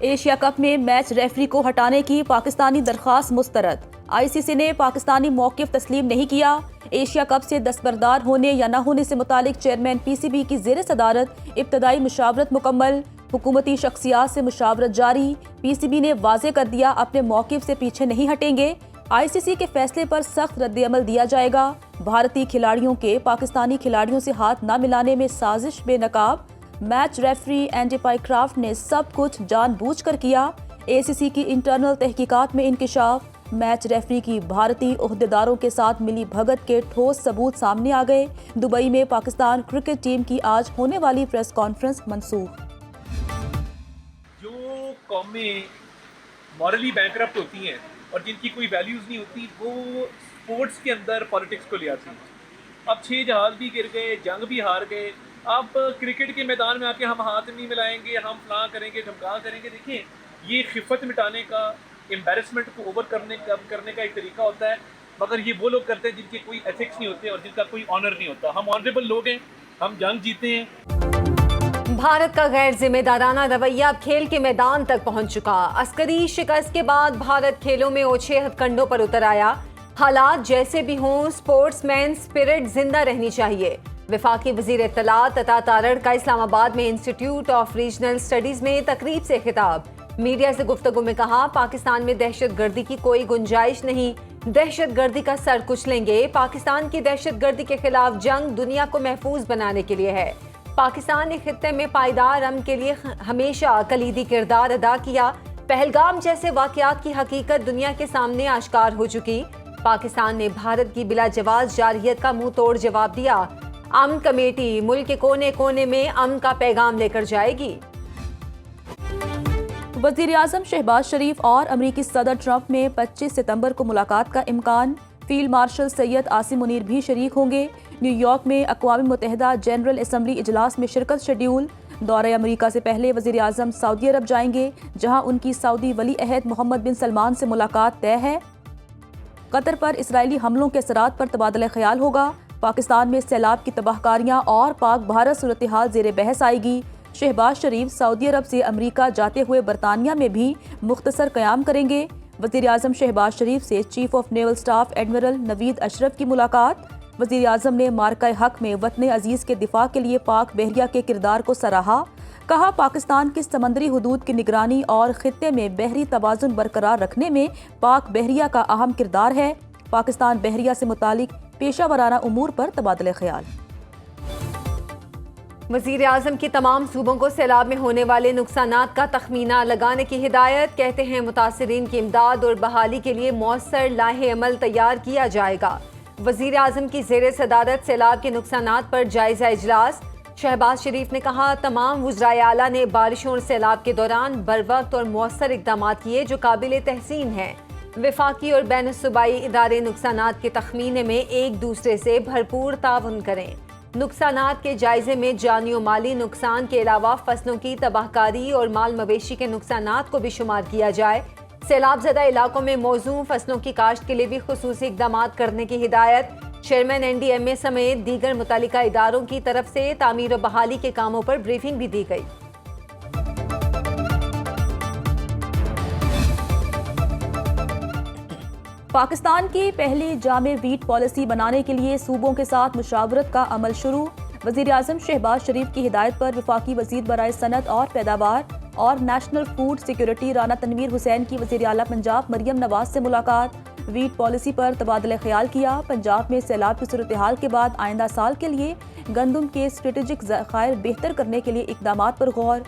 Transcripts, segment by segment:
Asia cup में match referee को हटाने की पाकिस्तानी दरख्वास्त मुस्तरद। आईसीसी ने पाकिस्तानी मौक़िफ़ तस्लीम नहीं किया। एशिया कप से दस्तबरदार होने या न होने से मुतालिक चेयरमैन पीसीबी की ज़ेर सदारत इब्तदाई मुशावरत मुकम्मल। हुकूमती शख्सियात से मुशावरत जारी। पीसीबी ने वाज़े कर दिया अपने मौक़िफ़ से पीछे नहीं हटेंगे। आईसीसी के फैसले पर सख्त रद्द-ए-अमल दिया जाएगा। भारतीय खिलाड़ियों के पाकिस्तानी खिलाड़ियों से हाथ न मिलाने में साजिश बेनकाब। मैच रेफरी एंडी पाइक्राफ्ट ने सब कुछ जानबूझकर किया। एसीसी की इंटरनल तहकीकात में इंकिशाफ। मैच रेफरी की भारतीय ओहदेदारों के साथ मिली भगत के ठोस सबूत सामने आ गए। दुबई में पाकिस्तान क्रिकेट टीम की आज होने वाली प्रेस कॉन्फ्रेंस मनसूख। जो कौमें मॉरली बैंकरप्ट होती हैं और जिनकी कोई वैल्यूज़ नहीं होती, वो स्पोर्ट्स के अंदर पॉलिटिक्स को ले आती हैं। अब 6 जहाज भी गिर गए, जंग भी हार गए, अब क्रिकेट के मैदान में आके हम हाथ नहीं मिलाएंगे, हम फलां करेंगे, ढमका करेंगे। देखिए, ये खिफत मिटाने का, एम्बेरसमेंट को ओवर करने का एक तरीका होता है, मगर ये वो लोग करते हैं जिनके कोई एथिक्स नहीं होते और जिनका कोई ऑनर नहीं होता। हम ऑनरेबल लोग हैं, हम जंग जीते हैं। भारत का गैर जिम्मेदाराना रवैया खेल के मैदान तक पहुंच चुका। अस्करी शिकस्त के बाद भारत खेलों में ओछे हथकंडों पर उतर आया। हालात जैसे भी हों, स्पोर्ट्समैन स्पिरिट जिंदा रहनी चाहिए। वफाकी वजीर इत्तलात अता तारड़ का इस्लामाबाद में इंस्टीट्यूट ऑफ रीजनल स्टडीज में तकरीब से खिताब। मीडिया से गुफ्तगू में कहा, पाकिस्तान में दहशतगर्दी की कोई गुंजाइश नहीं, दहशतगर्दी का सर कुचलेंगे। पाकिस्तान की दहशतगर्दी के खिलाफ जंग दुनिया को महफूज बनाने के लिए है। पाकिस्तान ने खित्ते में पायदार अमन के लिए हमेशा कलीदी किरदार अदा किया। पहलगाम जैसे वाकयात की हकीकत दुनिया के सामने आश्कार हो चुकी। पाकिस्तान ने भारत की बिला जवाज जारहियत का मुंह तोड़ जवाब दिया। अमन कमेटी मुल्क के कोने कोने में अमन का पैगाम लेकर जाएगी। वज़ीर आज़म शहबाज शरीफ और अमरीकी सदर ट्रंप में 25 सितंबर को मुलाकात का इम्कान। फील्ड मार्शल सैयद आसिम मुनीर भी शरीक होंगे। न्यूयॉर्क में अक़वाम मुत्तहिदा जनरल असम्बली इजलास में शिरकत शेड्यूल। दौरे अमरीका से पहले वज़ीर आज़म सऊदी अरब जाएंगे, जहां उनकी सऊदी वली अहद मोहम्मद बिन सलमान से मुलाकात तय है। कतर पर इसराइली हमलों के असरात पर तबादला ख्याल होगा। पाकिस्तान में सैलाब की तबाहकारियाँ और पाक भारत सूरत हाल ज़ेर बहस आएगी। शहबाज शरीफ सऊदी अरब से अमरीका जाते हुए बरतानिया में भी मुख्तसर क़याम करेंगे। वज़ीर आज़म शहबाज शरीफ से chief of naval staff admiral Naveed Ashraf की मुलाकात। वज़ीर आज़म ने मार्का हक में वतन अजीज़ के दिफा के लिए पाक बहरिया के किरदार को सराहा। कहा, पाकिस्तान की समंदरी हुदूद की निगरानी और खित्ते में बहरी तवाज़ुन बरकरार रखने में पाक बहरिया का अहम किरदार है। पाकिस्तान बहरिया से मुतालिक पेशा वराना उमूर पर तबादला ख्याल। वज़ीर आज़म की तमाम सूबों को सैलाब में होने वाले नुकसानात का तखमीना लगाने की हिदायत। कहते हैं, मुतासिरीन की इमदाद और बहाली के लिए मौसर लाहे अमल तैयार किया जाएगा। वज़ीर आज़म की ज़ेर सदारत सैलाब के नुकसानात पर जायज़ा इजलास। शहबाज शरीफ ने कहा, तमाम वज़राए आला ने बारिशों और सैलाब के दौरान बरवक्त और मौसर इक़दाम किए जो काबिल तहसीन हैं। वफाकी और बैन सूबाई इदारे नुकसानात के तखमीने में एक दूसरे से भरपूर ताउन करें। नुकसानात के जायजे में जानी और माली नुकसान के अलावा फसलों की तबाहकारी और माल मवेशी के नुकसानात को भी शुमार किया जाए। सैलाब ज़दा इलाकों में मौजूद फसलों की काश्त के लिए भी खुसूसी इक़दाम करने की हिदायत। चेयरमैन NDMA समेत दीगर मुतालिका इदारों की तरफ से तामीर और बहाली के कामों पर ब्रीफिंग भी दी गई। पाकिस्तान की पहली जामे वीट पॉलिसी बनाने के लिए सूबों के साथ मुशावरत का अमल शुरू। वज़ीर आज़म शहबाज शरीफ की हिदायत पर वफाकी वज़ीर बराए सनत और पैदावार और national food security Rana Tanveer Hussain की वज़ीर आला पंजाब मरियम नवाज से मुलाकात। वीट पॉलिसी पर तबादला ख्याल किया। पंजाब में सैलाब की सूरत हाल के बाद आइंदा साल के लिए गंदम के स्ट्रेटेजिक ज़खायर बेहतर करने के लिए इक़दाम पर गौर।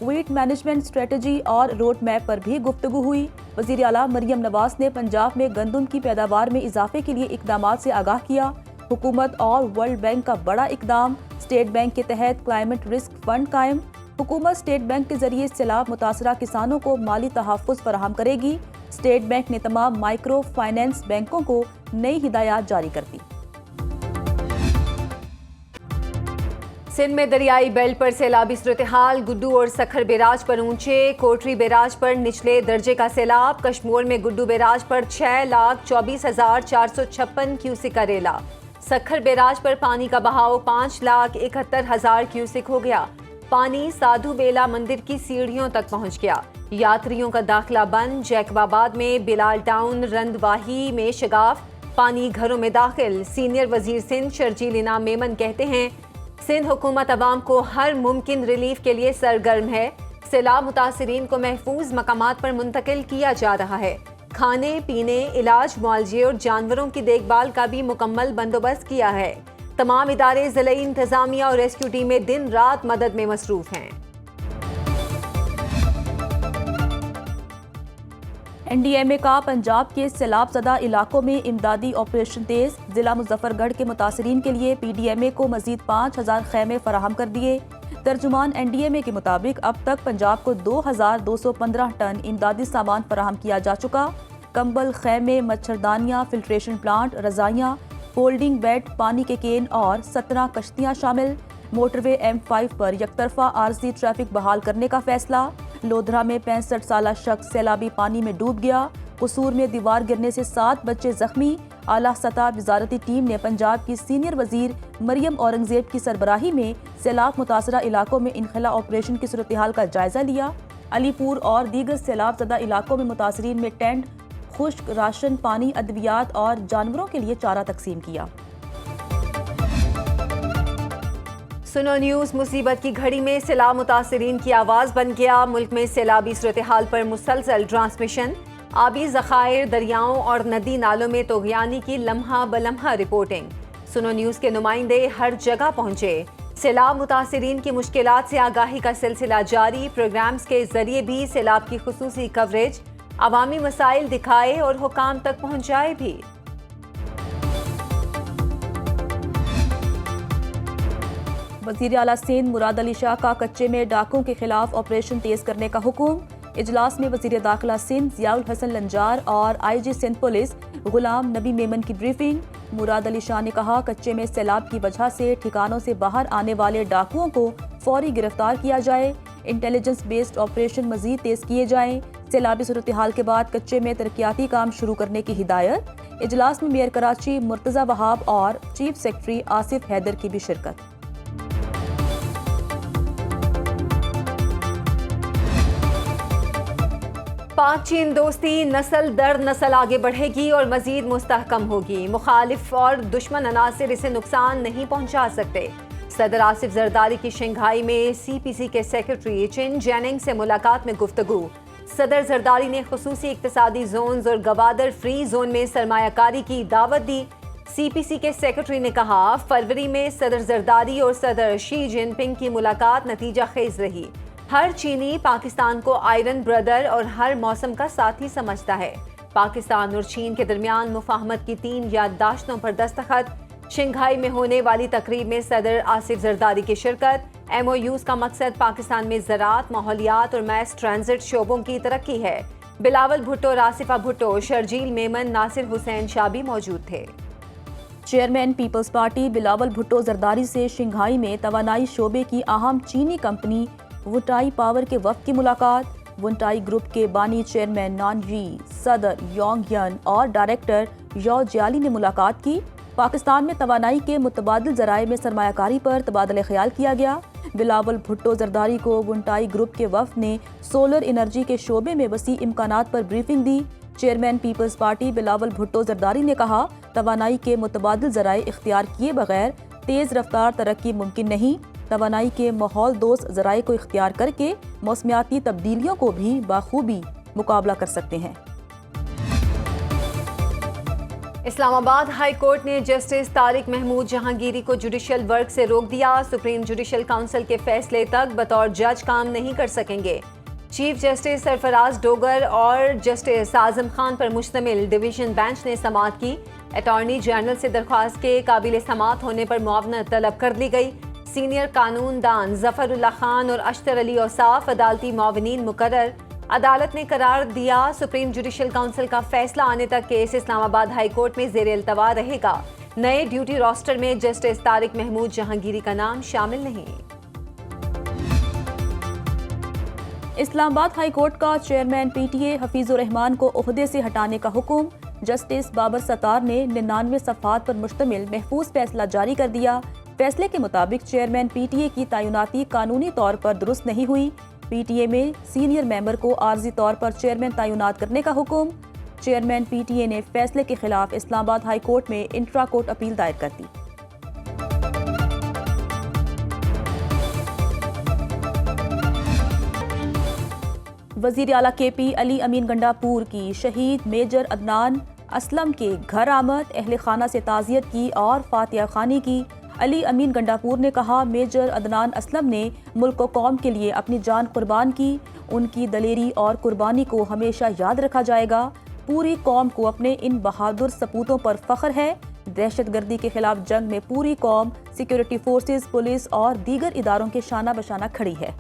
वीट मैनेजमेंट स्ट्रेटजी और रोड मैप पर भी गुफ्तगू हुई। वज़ीर आला मरियम नवाज ने पंजाब में गंदम की पैदावार में इजाफे के लिए इक़दाम से आगाह किया। हुकूमत और वर्ल्ड बैंक का बड़ा इक़दाम। स्टेट बैंक के तहत क्लाइमेट रिस्क फंड कायम। हुकूमत स्टेट बैंक के जरिए सैलाब मुतासरा किसानों को माली तहफ़्फ़ुज़ फराहम करेगी। स्टेट बैंक ने तमाम माइक्रो फाइनेंस बैंकों को नई हिदायत जारी कर दी। सिंध में दरियाई बेल्ट पर सैलाबी सूरत हाल। गुड्डू और सखर बैराज पर ऊंचे, कोटरी बैराज पर निचले दर्जे का सैलाब। कश्मीर में गुड्डू बैराज पर 6,24,456 क्यूसिक का रेला। सखर बैराज पर पानी का बहाव 5,71,000 क्यूसिक हो गया। पानी साधु बेला मंदिर की सीढ़ियों तक पहुंच गया। यात्रियों का दाखिला बंद। जैकबाबाद में बिलाल टाउन रंदवाही में शगाफ, पानी घरों में दाखिल। सीनियर वजीर सिंध शर्जील इनाम मेमन कहते हैं सिंध हुकूमत अवाम को हर मुमकिन रिलीफ के लिए सरगर्म है। सैलाब मुतासरीन को महफूज मकामात पर मुंतकिल किया जा रहा है। खाने पीने, इलाज, मुआवजे और जानवरों की देखभाल का भी मुकम्मल बंदोबस्त किया है। तमाम इदारे, ज़िले इंतजामिया और रेस्क्यू टीमें दिन रात मदद में मसरूफ हैं। NDMA का पंजाब के सैलाब ज़दा इलाकों में इमदादी ऑपरेशन तेज। जिला मुजफ्फरगढ़ के मुतासरीन के लिए PDMA को मजीद 5000 खैमे फराहम कर दिए। तर्जुमान NDMA के मुताबिक अब तक पंजाब को 2215 टन इमदादी सामान फराहम किया जा चुका। कंबल, खैमे, मच्छरदानियाँ, फिल्ट्रेशन प्लांट, रजाइयाँ, फोल्डिंग बेड, पानी के केन और 17 कश्तियाँ शामिल। मोटरवे M5 पर यकतरफा आरजी ट्रैफिक बहाल करने का फैसला। लोधरा में 65 साला शख्स सैलाबी पानी में डूब गया। कसूर में दीवार गिरने से 7 बच्चे जख्मी। आला सतह वजारती टीम ने पंजाब की सीनियर वजीर मरियम औरंगजेब की सरबराही में सैलाब मुतासरा इलाकों में इनखला ऑपरेशन की सूरत हाल का जायजा लिया। अलीपुर और दीगर सैलाब ज़दा इलाकों में मुतासरीन में टेंट, खुश्क राशन, पानी, अद्वियात और जानवरों के लिए चारा तकसीम किया। सुनो न्यूज़ मुसीबत की घड़ी में सैलाब मुतासरीन की आवाज़ बन गया। मुल्क में सैलाबी सूरत हाल पर मुसलसल ट्रांसमिशन। आबी ज़खायर, दरियाओं और नदी नालों में तोग़यानी की लम्हा बलम्हा रिपोर्टिंग। सुनो न्यूज़ के नुमाइंदे हर जगह पहुंचे। सैलाब मुतासरीन की मुश्किलात से आगाही का सिलसिला जारी। प्रोग्राम्स के जरिए भी सैलाब की खुसूसी कवरेज, अवामी मसाइल दिखाए और हुकाम तक पहुंचाए भी। वज़ीर आला सिंध मुराद अली शाह का कच्चे में डाकुओं के खिलाफ ऑपरेशन तेज करने का हुक्म। इजलास में वज़ीर दाखिला सिंध ज़ियाउल हसन लंजार और IG सिंध पुलिस गुलाम नबी मेमन की ब्रीफिंग। मुराद अली शाह ने कहा कच्चे में सैलाब की वजह से ठिकानों से बाहर आने वाले डाकुओं को फौरी गिरफ्तार किया जाए। इंटेलिजेंस बेस्ड ऑपरेशन मजीद तेज किए जाएँ। सैलाबी सूरत हाल के बाद कच्चे में तरक्याती काम शुरू करने की हिदायत। इजलास में मेयर कराची मुर्तज़ा वहाब और चीफ सेक्रेटरी आसिफ हैदर की भी शिरकत। पाक चीन दोस्ती नस्ल दर नस्ल आगे बढ़ेगी और मजीद मुस्तहकम होगी। मुखालिफ और दुश्मन अनासिर इसे नुकसान नहीं पहुंचा सकते। सदर आसिफ जरदारी की शंघाई में CPC के सेक्रेटरी चिन जेनिंग से मुलाकात में गुफ्तगू। सदर जरदारी ने खुसूसी इक्तिसादी जोन्स और गवादर फ्री जोन में सरमायाकारी की दावत दी। CPC के सेक्रेटरी ने कहा फरवरी में सदर जरदारी और सदर शी जिनपिंग की मुलाकात नतीजा खेज रही। हर चीनी पाकिस्तान को आयरन ब्रदर और हर मौसम का साथी समझता है। पाकिस्तान और चीन के दरमियान मुफाहमत की 3 याददाश्तों पर दस्तखत। शंघाई में होने वाली तकरीब में सदर आसिफ जरदारी की शिरकत। MOUs का मकसद पाकिस्तान में ज़राअत, माहौलियात और मैस ट्रांजिट शोबों की तरक्की है। बिलावल भुट्टो, रासिफा भुट्टो, शर्जील मेमन, नासिर हुसैन शाह भी मौजूद थे। Chairman Peoples Party Bilawal Bhutto Zardari से शंघाई में तवानाई शोबे की अहम चीनी कंपनी वुटाई पावर के वफ़द की मुलाकात। वुटाई ग्रुप के बानी चेयरमैन नानजी, सदर योंग यन और डायरेक्टर यो जियाली ने मुलाकात की। पाकिस्तान में तवानाई के मुतबादिल ज़राए में सरमायाकारी पर तबादला ख्याल किया गया। बिलावल भुट्टो जरदारी को वुटाई ग्रुप के वफ़द ने सोलर एनर्जी के शोबे में वसी इम्कानात पर ब्रीफिंग दी। Chairman Peoples Party Bilawal Bhutto Zardari ने कहा तवानाई के मुतबादिल ज़राए इख्तियार किए बगैर तेज़ रफ्तार तरक्की मुमकिन नहीं। तवानाई के माहौल दोस्त ज़राए को इख्तियार करके मौसमियाती तब्दीलियों को भी बाखूबी मुकाबला कर सकते हैं। इस्लामाबाद हाई कोर्ट ने जस्टिस तारिक महमूद जहांगीरी को जुडिशल वर्क से रोक दिया। सुप्रीम जुडिशल काउंसिल के फैसले तक बतौर जज काम नहीं कर सकेंगे। चीफ जस्टिस सरफराज डोगर और जस्टिस आजम खान पर मुश्तमिल डिवीजन बेंच ने समाअत की। अटॉर्नी जनरल से दरख्वास्त के काबिल समाअत होने पर मुआवनत तलब कर ली गई। सीनियर कानूनदान जफरुल्लाह खान और अश्तर अली औसाफ अदालती मुआवनीन मुकर्रर। अदालत ने करार दिया सुप्रीम जुडिशल काउंसिल का फैसला आने तक केस इस्लामाबाद हाई कोर्ट में ज़ेर इल्तवा रहेगा। नए ड्यूटी रोस्टर में जस्टिस तारिक महमूद जहांगीरी का नाम शामिल नहीं। इस्लामाबाद हाई कोर्ट का चेयरमैन PTA हफीजुर रहमान को ओहदे से हटाने का हुक्म। जस्टिस बाबर सत्तार ने 99 सफ़हात पर मुश्तमिल महफूज फैसला जारी कर दिया। फैसले के मुताबिक चेयरमैन PTA की तैनाती कानूनी तौर पर दुरुस्त नहीं हुई। पीटीए में सीनियर मेंबर को आर्जी तौर पर चेयरमैन तैनात करने का हुक्म। चेयरमैन पीटीए ने फैसले के खिलाफ इस्लामाबाद हाई कोर्ट में इंट्रा कोर्ट अपील दायर कर दी। वजीर आला केपी अली अमीन गंडापुर की शहीद मेजर अदनान असलम के घर आमद, अहले खाना से ताज़ियत की और फातिहा खानी की। अली अमीन गंडापुर ने कहा, मेजर अदनान असलम ने मुल्क व कौम के लिए अपनी जान कुर्बान की। उनकी दलेरी और कुर्बानी को हमेशा याद रखा जाएगा। पूरी कौम को अपने इन बहादुर सपूतों पर फख्र है। दहशतगर्दी के खिलाफ जंग में पूरी कौम, सिक्योरिटी फोर्सेस, पुलिस और दीगर इदारों के शाना बशाना खड़ी है।